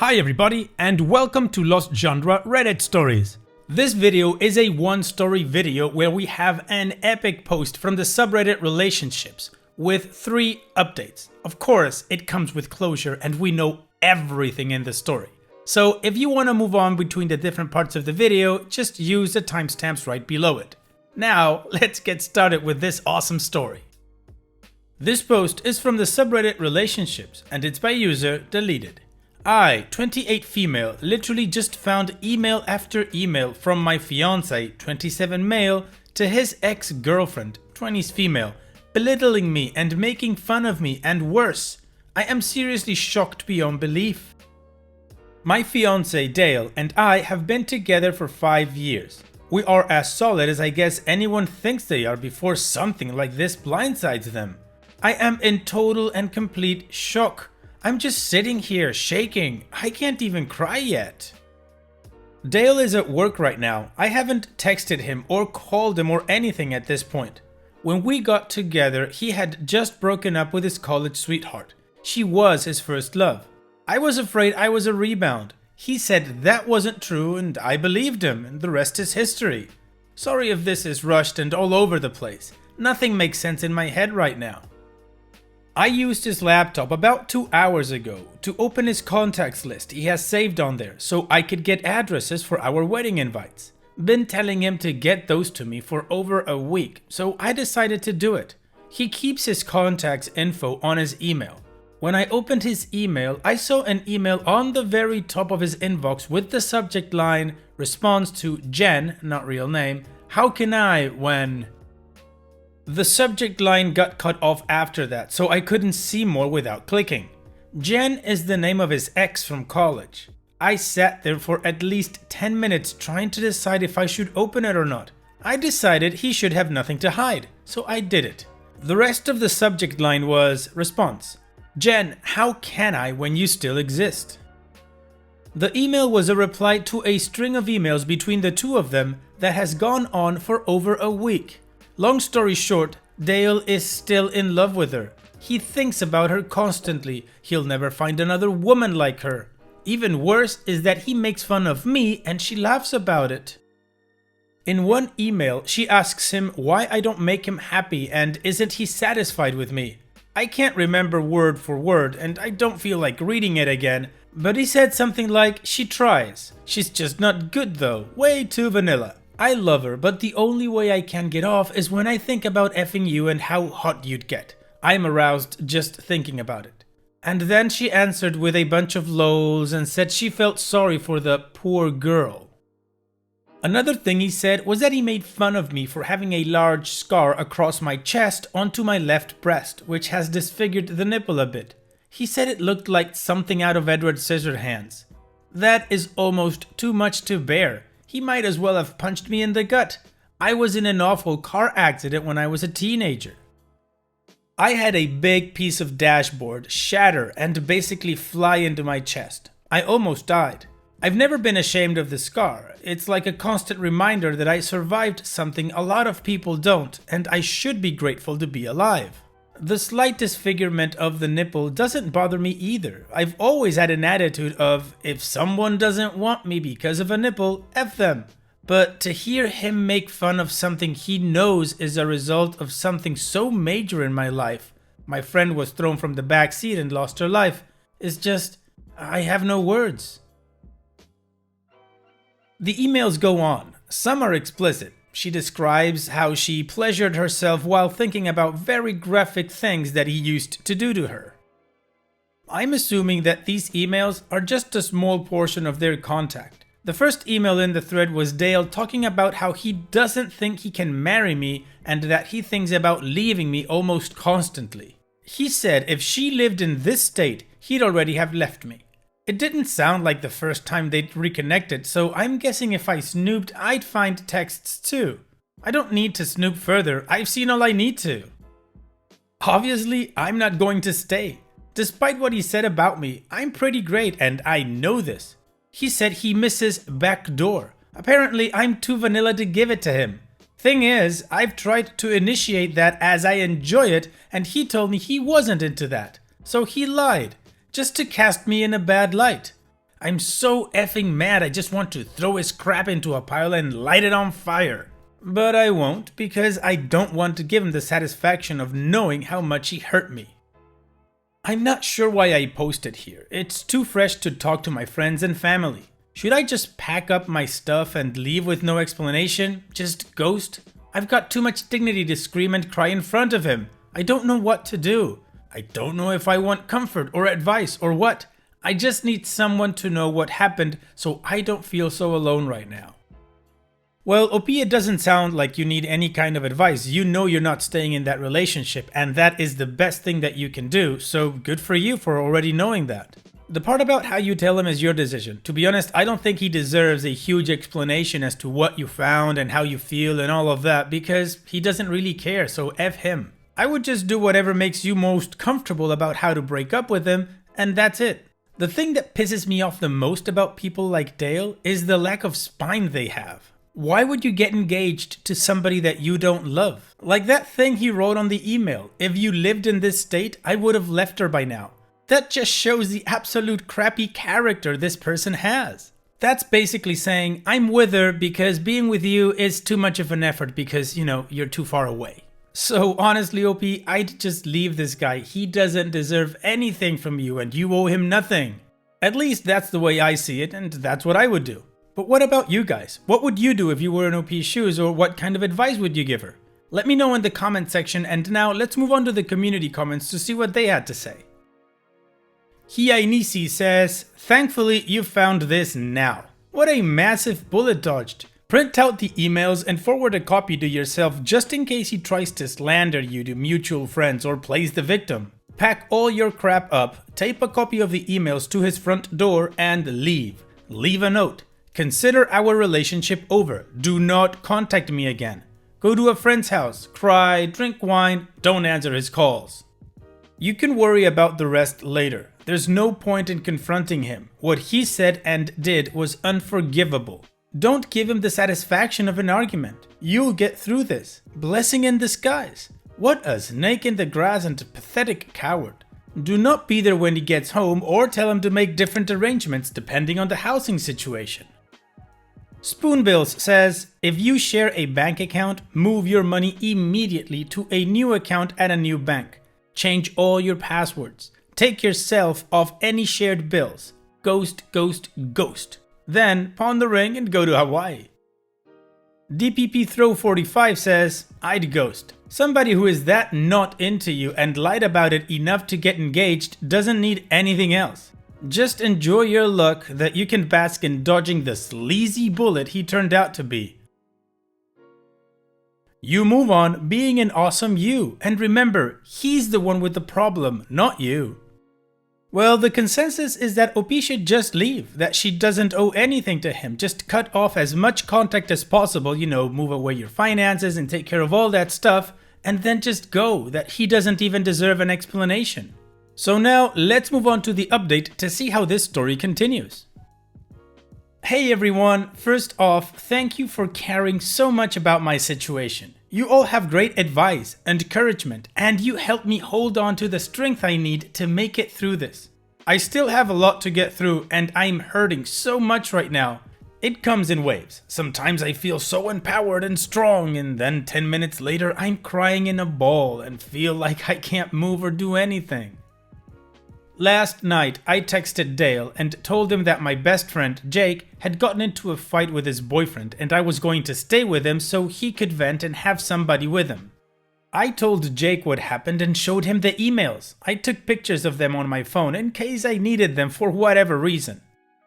Hi everybody and welcome to Lost Genre Reddit Stories. This video is a one-story video where we have an epic post from the subreddit Relationships with 3 updates. Of course, it comes with closure and we know everything in the story. So if you want to move on between the different parts of the video, just use the timestamps right below it. Now, let's get started with this awesome story. This post is from the subreddit Relationships and it's by user Deleted. I, 28 female, literally just found email after email from my fiance, 27 male, to his ex-girlfriend, 20s female, belittling me and making fun of me, and worse. I am seriously shocked beyond belief. My fiance, Dale, and I have been together for 5 years. We are as solid as I guess anyone thinks they are before something like this blindsides them. I am in total and complete shock. I'm just sitting here shaking. I can't even cry yet. Dale is at work right now. I haven't texted him or called him or anything at this point. When we got together, he had just broken up with his college sweetheart. She was his first love. I was afraid I was a rebound. He said that wasn't true and I believed him, and the rest is history. Sorry if this is rushed and all over the place. Nothing makes sense in my head right now. I used his laptop about 2 hours ago to open his contacts list he has saved on there so I could get addresses for our wedding invites. Been telling him to get those to me for over a week, so I decided to do it. He keeps his contacts info on his email. When I opened his email, I saw an email on the very top of his inbox with the subject line, response to Jen, not real name, how can I when... The subject line got cut off after that, so I couldn't see more without clicking. Jen is the name of his ex from college. I sat there for at least 10 minutes trying to decide if I should open it or not. I decided he should have nothing to hide, so I did it. The rest of the subject line was response. Jen, how can I when you still exist? The email was a reply to a string of emails between the two of them that has gone on for over a week. Long story short, Dale is still in love with her. He thinks about her constantly. He'll never find another woman like her. Even worse is that he makes fun of me and she laughs about it. In one email, she asks him why I don't make him happy and isn't he satisfied with me. I can't remember word for word and I don't feel like reading it again, but he said something like, she tries. She's just not good though, way too vanilla. I love her, but the only way I can get off is when I think about effing you and how hot you'd get. I'm aroused just thinking about it. And then she answered with a bunch of lols and said she felt sorry for the poor girl. Another thing he said was that he made fun of me for having a large scar across my chest onto my left breast, which has disfigured the nipple a bit. He said it looked like something out of Edward Scissorhands. That is almost too much to bear. He might as well have punched me in the gut. I was in an awful car accident when I was a teenager. I had a big piece of dashboard shatter and basically fly into my chest. I almost died. I've never been ashamed of the scar. It's like a constant reminder that I survived something a lot of people don't, and I should be grateful to be alive. The slight disfigurement of the nipple doesn't bother me either. I've always had an attitude of, if someone doesn't want me because of a nipple, F them. But to hear him make fun of something he knows is a result of something so major in my life, my friend was thrown from the back seat and lost her life, is just, I have no words. The emails go on. Some are explicit. She describes how she pleasured herself while thinking about very graphic things that he used to do to her. I'm assuming that these emails are just a small portion of their contact. The first email in the thread was Dale talking about how he doesn't think he can marry me and that he thinks about leaving me almost constantly. He said if she lived in this state, he'd already have left me. It didn't sound like the first time they'd reconnected, so I'm guessing if I snooped, I'd find texts too. I don't need to snoop further, I've seen all I need to. Obviously, I'm not going to stay. Despite what he said about me, I'm pretty great and I know this. He said he misses backdoor. Apparently, I'm too vanilla to give it to him. Thing is, I've tried to initiate that as I enjoy it and he told me he wasn't into that. So he lied. Just to cast me in a bad light. I'm so effing mad I just want to throw his crap into a pile and light it on fire. But I won't, because I don't want to give him the satisfaction of knowing how much he hurt me. I'm not sure why I posted here. It's too fresh to talk to my friends and family. Should I just pack up my stuff and leave with no explanation? Just ghost? I've got too much dignity to scream and cry in front of him. I don't know what to do. I don't know if I want comfort or advice or what. I just need someone to know what happened so I don't feel so alone right now. Well, OP, it doesn't sound like you need any kind of advice. You know you're not staying in that relationship, and that is the best thing that you can do, so good for you for already knowing that. The part about how you tell him is your decision. To be honest, I don't think he deserves a huge explanation as to what you found and how you feel and all of that, because he doesn't really care, so F him. I would just do whatever makes you most comfortable about how to break up with him, and that's it. The thing that pisses me off the most about people like Dale is the lack of spine they have. Why would you get engaged to somebody that you don't love? Like that thing he wrote on the email, if you lived in this state, I would have left her by now. That just shows the absolute crappy character this person has. That's basically saying, I'm with her because being with you is too much of an effort because, you're too far away. So honestly, OP, I'd just leave this guy. He doesn't deserve anything from you and you owe him nothing. At least that's the way I see it, and that's what I would do. But what about you guys? What would you do if you were in OP's shoes, or what kind of advice would you give her? Let me know in the comment section, and now let's move on to the community comments to see what they had to say. Hiainisi says, thankfully you found this now. What a massive bullet dodged. Print out the emails and forward a copy to yourself just in case he tries to slander you to mutual friends or plays the victim. Pack all your crap up, tape a copy of the emails to his front door and leave. Leave a note. Consider our relationship over. Do not contact me again. Go to a friend's house, cry, drink wine, don't answer his calls. You can worry about the rest later. There's no point in confronting him. What he said and did was unforgivable. Don't give him the satisfaction of an argument. You'll get through this. Blessing in disguise. What a snake in the grass and a pathetic coward. Do not be there when he gets home or tell him to make different arrangements depending on the housing situation. Spoonbills says, if you share a bank account, move your money immediately to a new account at a new bank. Change all your passwords. Take yourself off any shared bills. Ghost, ghost, ghost. Then pawn the ring and go to Hawaii. DPP Throw 45 says, I'd ghost. Somebody who is that not into you and lied about it enough to get engaged doesn't need anything else. Just enjoy your luck that you can bask in dodging the sleazy bullet he turned out to be. You move on being an awesome you, and remember, he's the one with the problem, not you. Well, the consensus is that OP should just leave, that she doesn't owe anything to him, just cut off as much contact as possible, move away your finances and take care of all that stuff, and then just go, that he doesn't even deserve an explanation. So now, let's move on to the update to see how this story continues. Hey everyone, first off, thank you for caring so much about my situation. You all have great advice, encouragement, and you help me hold on to the strength I need to make it through this. I still have a lot to get through and I'm hurting so much right now. It comes in waves. Sometimes I feel so empowered and strong, and then 10 minutes later I'm crying in a ball and feel like I can't move or do anything. Last night, I texted Dale and told him that my best friend, Jake, had gotten into a fight with his boyfriend and I was going to stay with him so he could vent and have somebody with him. I told Jake what happened and showed him the emails. I took pictures of them on my phone in case I needed them for whatever reason.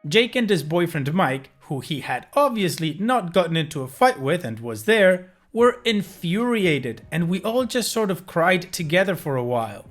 Jake and his boyfriend Mike, who he had obviously not gotten into a fight with and was there, were infuriated, and we all just sort of cried together for a while.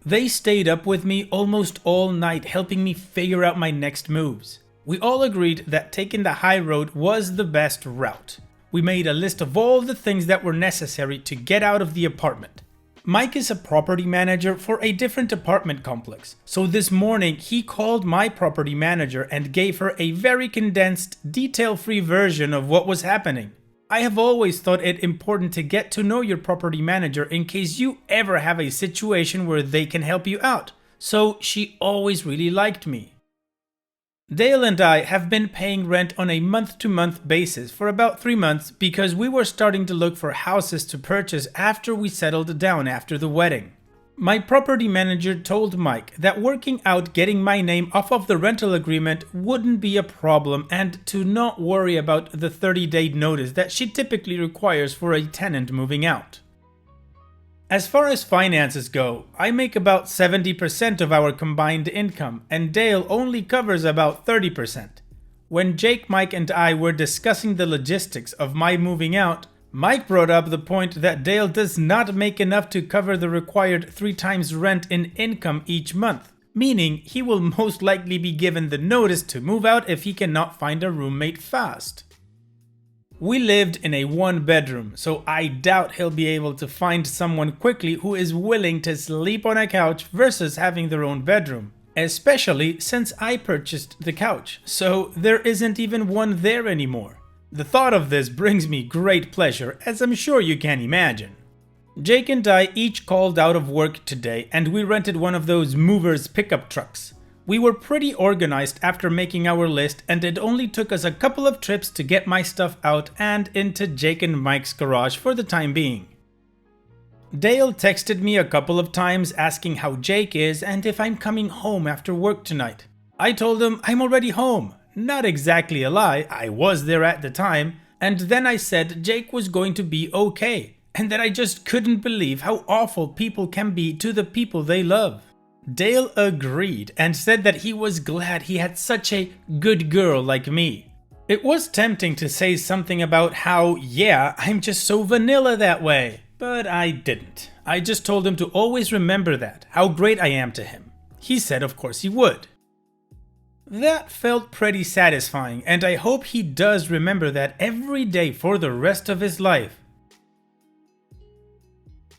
They stayed up with me almost all night helping me figure out my next moves. We all agreed that taking the high road was the best route. We made a list of all the things that were necessary to get out of the apartment. Mike is a property manager for a different apartment complex, so this morning he called my property manager and gave her a very condensed, detail-free version of what was happening. I have always thought it important to get to know your property manager in case you ever have a situation where they can help you out, so she always really liked me. Dale and I have been paying rent on a month-to-month basis for about 3 months because we were starting to look for houses to purchase after we settled down after the wedding. My property manager told Mike that working out getting my name off of the rental agreement wouldn't be a problem and to not worry about the 30-day notice that she typically requires for a tenant moving out. As far as finances go, I make about 70% of our combined income and Dale only covers about 30%. When Jake, Mike and I were discussing the logistics of my moving out, Mike brought up the point that Dale does not make enough to cover the required 3 times rent in income each month, meaning he will most likely be given the notice to move out if he cannot find a roommate fast. We lived in a 1-bedroom, so I doubt he'll be able to find someone quickly who is willing to sleep on a couch versus having their own bedroom, especially since I purchased the couch, so there isn't even one there anymore. The thought of this brings me great pleasure, as I'm sure you can imagine. Jake and I each called out of work today and we rented one of those movers pickup trucks. We were pretty organized after making our list and it only took us a couple of trips to get my stuff out and into Jake and Mike's garage for the time being. Dale texted me a couple of times asking how Jake is and if I'm coming home after work tonight. I told him I'm already home. Not exactly a lie, I was there at the time, and then I said Jake was going to be okay, and that I just couldn't believe how awful people can be to the people they love. Dale agreed and said that he was glad he had such a good girl like me. It was tempting to say something about how, yeah, I'm just so vanilla that way, but I didn't. I just told him to always remember that, how great I am to him. He said of course he would. That felt pretty satisfying, and I hope he does remember that every day for the rest of his life.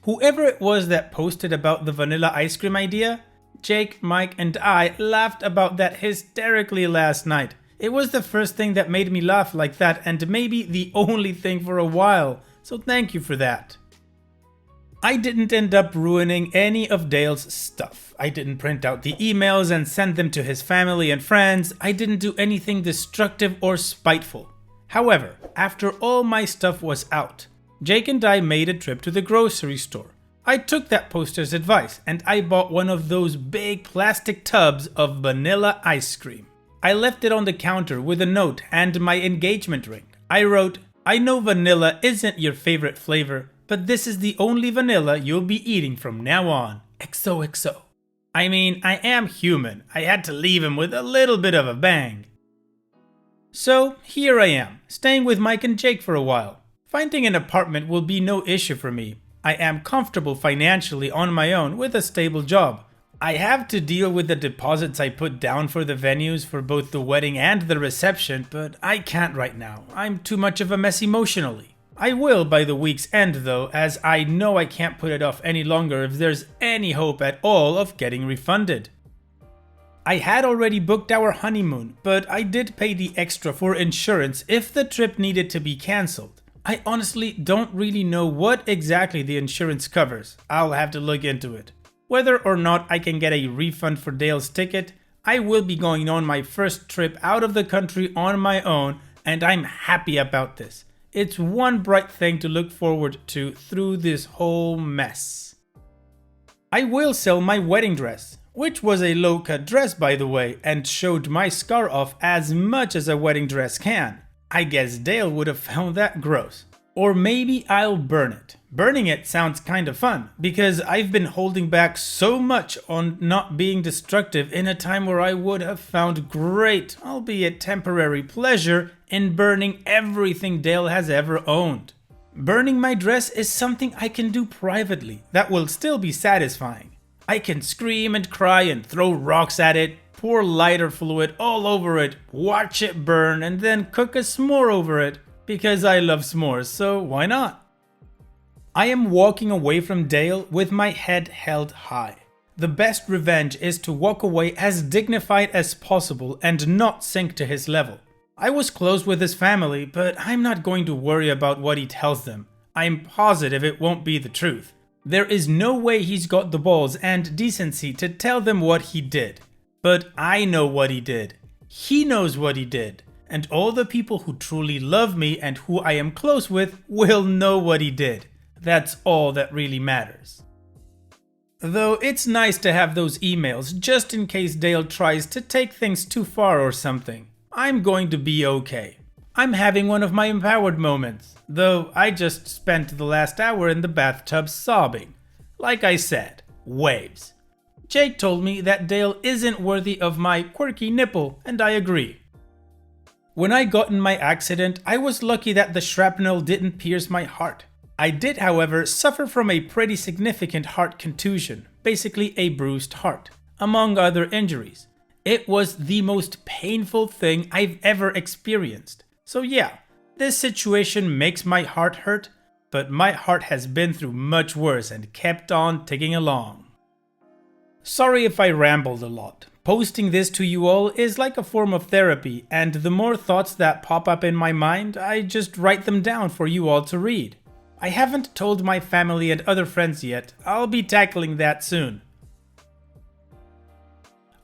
Whoever it was that posted about the vanilla ice cream idea, Jake, Mike, and I laughed about that hysterically last night. It was the first thing that made me laugh like that, and maybe the only thing for a while, so thank you for that. I didn't end up ruining any of Dale's stuff. I didn't print out the emails and send them to his family and friends. I didn't do anything destructive or spiteful. However, after all my stuff was out, Jake and I made a trip to the grocery store. I took that poster's advice and I bought one of those big plastic tubs of vanilla ice cream. I left it on the counter with a note and my engagement ring. I wrote, "I know vanilla isn't your favorite flavor, but this is the only vanilla you'll be eating from now on. XOXO. I mean, I am human. I had to leave him with a little bit of a bang. So here I am, staying with Mike and Jake for a while. Finding an apartment will be no issue for me. I am comfortable financially on my own with a stable job. I have to deal with the deposits I put down for the venues for both the wedding and the reception, but I can't right now. I'm too much of a mess emotionally. I will by the week's end though, as I know I can't put it off any longer if there's any hope at all of getting refunded. I had already booked our honeymoon, but I did pay the extra for insurance if the trip needed to be cancelled. I honestly don't really know what exactly the insurance covers. I'll have to look into it. Whether or not I can get a refund for Dale's ticket, I will be going on my first trip out of the country on my own, and I'm happy about this. It's one bright thing to look forward to through this whole mess. I will sell my wedding dress, which was a low-cut dress by the way, and showed my scar off as much as a wedding dress can. I guess Dale would have found that gross. Or maybe I'll burn it. Burning it sounds kind of fun, because I've been holding back so much on not being destructive in a time where I would have found great, albeit temporary pleasure in burning everything Dale has ever owned. Burning my dress is something I can do privately that will still be satisfying. I can scream and cry and throw rocks at it, pour lighter fluid all over it, watch it burn, and then cook a s'more over it, because I love s'mores, so why not? I am walking away from Dale with my head held high. The best revenge is to walk away as dignified as possible and not sink to his level. I was close with his family, but I'm not going to worry about what he tells them. I'm positive it won't be the truth. There is no way he's got the balls and decency to tell them what he did. But I know what he did. He knows what he did, and all the people who truly love me and who I am close with will know what he did. That's all that really matters. Though it's nice to have those emails just in case Dale tries to take things too far or something. I'm going to be okay. I'm having one of my empowered moments, though I just spent the last hour in the bathtub sobbing. Like I said, waves. Jake told me that Dale isn't worthy of my quirky nipple, and I agree. When I got in my accident, I was lucky that the shrapnel didn't pierce my heart. I did, however, suffer from a pretty significant heart contusion, basically a bruised heart, among other injuries. It was the most painful thing I've ever experienced. So yeah, this situation makes my heart hurt, but my heart has been through much worse and kept on ticking along. Sorry if I rambled a lot. Posting this to you all is like a form of therapy, and the more thoughts that pop up in my mind, I just write them down for you all to read. I haven't told my family and other friends yet. I'll be tackling that soon.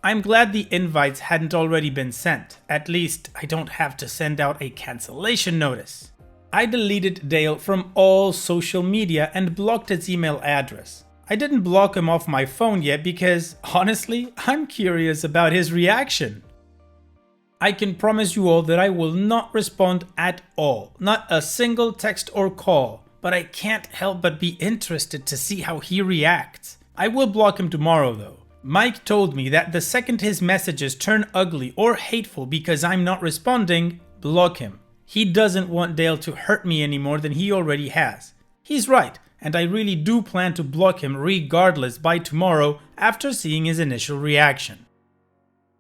I'm glad the invites hadn't already been sent. At least I don't have to send out a cancellation notice. I deleted Dale from all social media and blocked his email address. I didn't block him off my phone yet because, honestly, I'm curious about his reaction. I can promise you all that I will not respond at all. Not a single text or call. But I can't help but be interested to see how he reacts. I will block him tomorrow though. Mike told me that the second his messages turn ugly or hateful because I'm not responding, block him. He doesn't want Dale to hurt me any more than he already has. He's right, and I really do plan to block him regardless by tomorrow after seeing his initial reaction.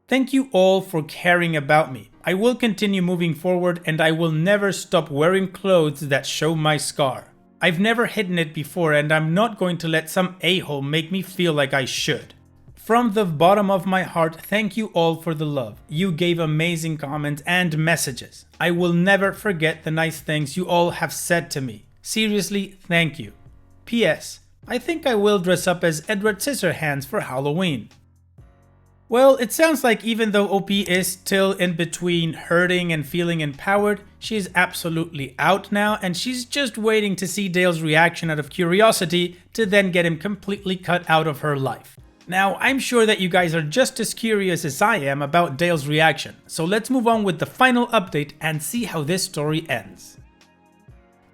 Thank you all for caring about me. I will continue moving forward and I will never stop wearing clothes that show my scar. I've never hidden it before and I'm not going to let some a-hole make me feel like I should. From the bottom of my heart, thank you all for the love. You gave amazing comments and messages. I will never forget the nice things you all have said to me. Seriously, thank you. P.S. I think I will dress up as Edward Scissorhands for Halloween. Well, it sounds like even though OP is still in between hurting and feeling empowered, she's absolutely out now and she's just waiting to see Dale's reaction out of curiosity to then get him completely cut out of her life. Now, I'm sure that you guys are just as curious as I am about Dale's reaction, so let's move on with the final update and see how this story ends.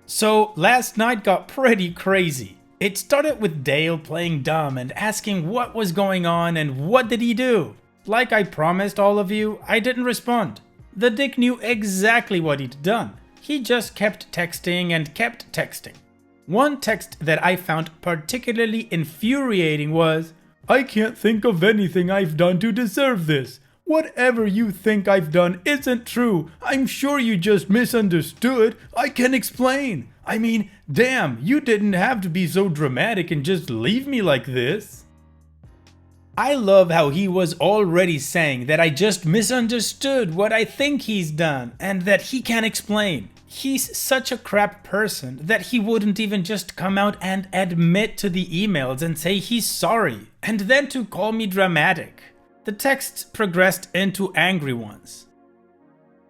So, last night got pretty crazy. It started with Dale playing dumb and asking what was going on and what did he do. Like I promised all of you, I didn't respond. The dick knew exactly what he'd done. He just kept texting and kept texting. One text that I found particularly infuriating was, "I can't think of anything I've done to deserve this. Whatever you think I've done isn't true. I'm sure you just misunderstood. I can explain. I mean, damn, you didn't have to be so dramatic and just leave me like this." I love how he was already saying that I just misunderstood what I think he's done and that he can explain. He's such a crap person that he wouldn't even just come out and admit to the emails and say he's sorry, and then to call me dramatic. The texts progressed into angry ones.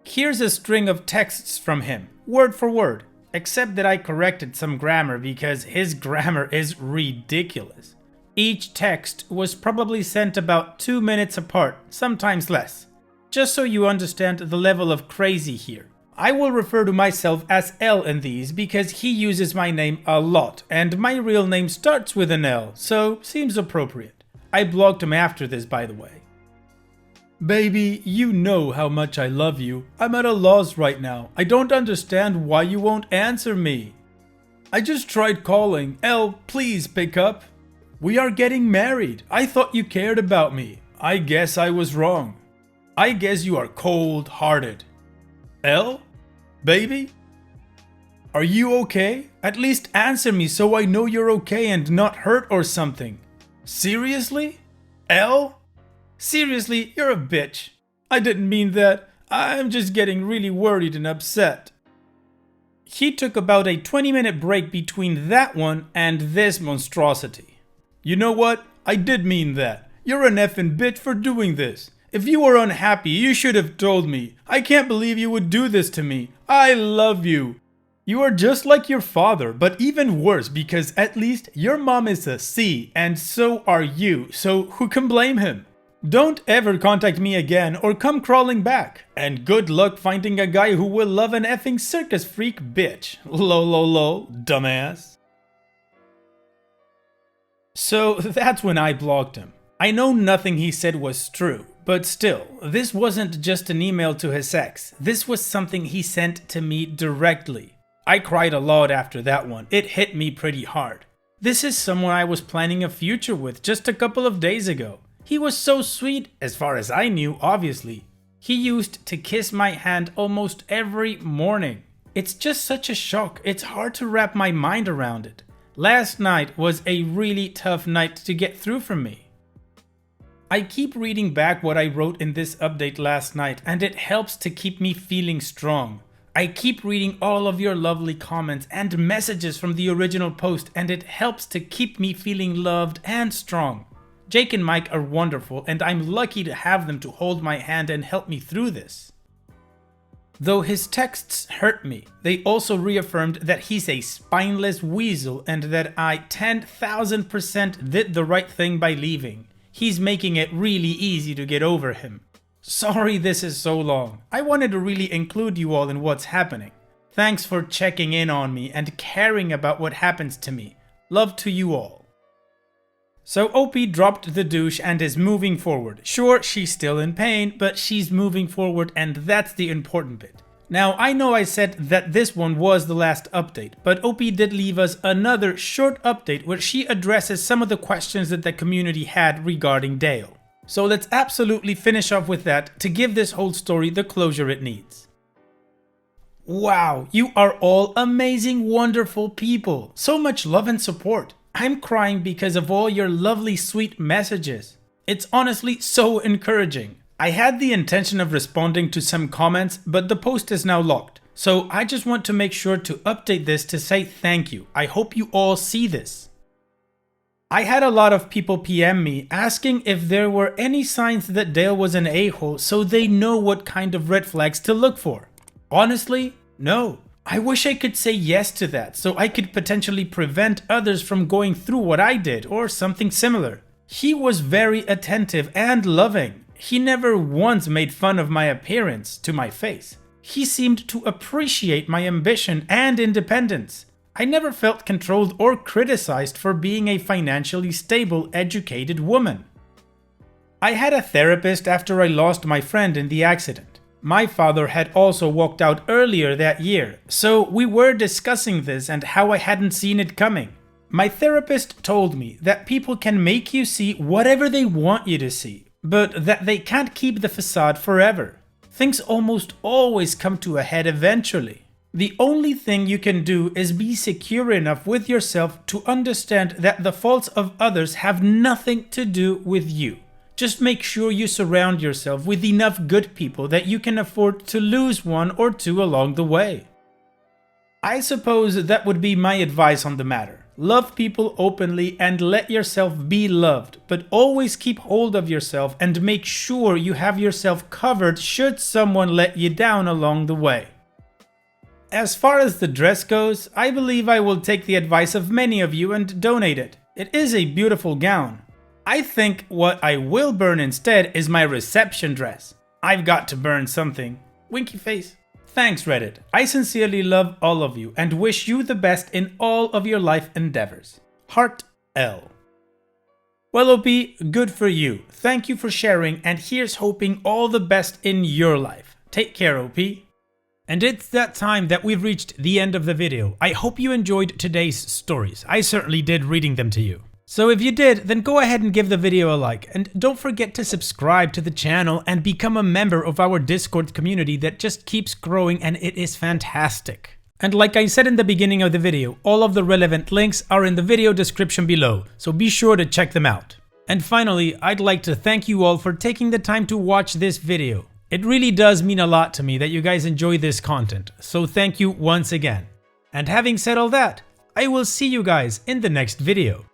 Here's a string of texts from him, word for word, except that I corrected some grammar because his grammar is ridiculous. Each text was probably sent about 2 minutes apart, sometimes less. Just so you understand the level of crazy here. I will refer to myself as L in these because he uses my name a lot, and my real name starts with an L, so seems appropriate. I blocked him after this, by the way. "Baby, you know how much I love you. I'm at a loss right now. I don't understand why you won't answer me. I just tried calling. L, please pick up. We are getting married. I thought you cared about me. I guess I was wrong. I guess you are cold-hearted. L? Baby? Are you okay? At least answer me so I know you're okay and not hurt or something. Seriously? L? Seriously, you're a bitch. I didn't mean that. I'm just getting really worried and upset." He took about a 20-minute break between that one and this monstrosity. "You know what? I did mean that. You're an effing bitch for doing this. If you were unhappy, you should have told me. I can't believe you would do this to me. I love you. You are just like your father, but even worse because at least your mom is a C and so are you, so who can blame him? Don't ever contact me again or come crawling back. And good luck finding a guy who will love an effing circus freak bitch. Lol, dumbass. So that's when I blocked him. I know nothing he said was true, but still, this wasn't just an email to his ex. This was something he sent to me directly. I cried a lot after that one. It hit me pretty hard. This is someone I was planning a future with just a couple of days ago. He was so sweet, as far as I knew, obviously. He used to kiss my hand almost every morning. It's just such a shock, it's hard to wrap my mind around it. Last night was a really tough night to get through for me. I keep reading back what I wrote in this update last night, and it helps to keep me feeling strong. I keep reading all of your lovely comments and messages from the original post, and it helps to keep me feeling loved and strong. Jake and Mike are wonderful, and I'm lucky to have them to hold my hand and help me through this. Though his texts hurt me, they also reaffirmed that he's a spineless weasel and that I 10,000% did the right thing by leaving. He's making it really easy to get over him. Sorry this is so long. I wanted to really include you all in what's happening. Thanks for checking in on me and caring about what happens to me. Love to you all. So OP dropped the douche and is moving forward. Sure, she's still in pain, but she's moving forward and that's the important bit. Now, I know I said that this one was the last update, but OP did leave us another short update where she addresses some of the questions that the community had regarding Dale. So let's absolutely finish off with that to give this whole story the closure it needs. Wow, you are all amazing, wonderful people. So much love and support. I'm crying because of all your lovely, sweet messages. It's honestly so encouraging. I had the intention of responding to some comments, but the post is now locked. So I just want to make sure to update this to say thank you. I hope you all see this. I had a lot of people PM me asking if there were any signs that Dale was an a-hole so they know what kind of red flags to look for. Honestly, no. I wish I could say yes to that so I could potentially prevent others from going through what I did or something similar. He was very attentive and loving. He never once made fun of my appearance to my face. He seemed to appreciate my ambition and independence. I never felt controlled or criticized for being a financially stable, educated woman. I had a therapist after I lost my friend in the accident. My father had also walked out earlier that year, so we were discussing this and how I hadn't seen it coming. My therapist told me that people can make you see whatever they want you to see, but that they can't keep the facade forever. Things almost always come to a head eventually. The only thing you can do is be secure enough with yourself to understand that the faults of others have nothing to do with you. Just make sure you surround yourself with enough good people that you can afford to lose one or two along the way. I suppose that would be my advice on the matter. Love people openly and let yourself be loved, but always keep hold of yourself and make sure you have yourself covered should someone let you down along the way. As far as the dress goes, I believe I will take the advice of many of you and donate it. It is a beautiful gown. I think what I will burn instead is my reception dress. I've got to burn something. Winky face. Thanks Reddit. I sincerely love all of you and wish you the best in all of your life endeavors. Heart L. Well OP, good for you. Thank you for sharing and here's hoping all the best in your life. Take care OP. And it's that time that we've reached the end of the video. I hope you enjoyed today's stories. I certainly did reading them to you. So if you did, then go ahead and give the video a like, and don't forget to subscribe to the channel and become a member of our Discord community that just keeps growing and it is fantastic. And like I said in the beginning of the video, all of the relevant links are in the video description below, so be sure to check them out. And finally, I'd like to thank you all for taking the time to watch this video. It really does mean a lot to me that you guys enjoy this content, so thank you once again. And having said all that, I will see you guys in the next video.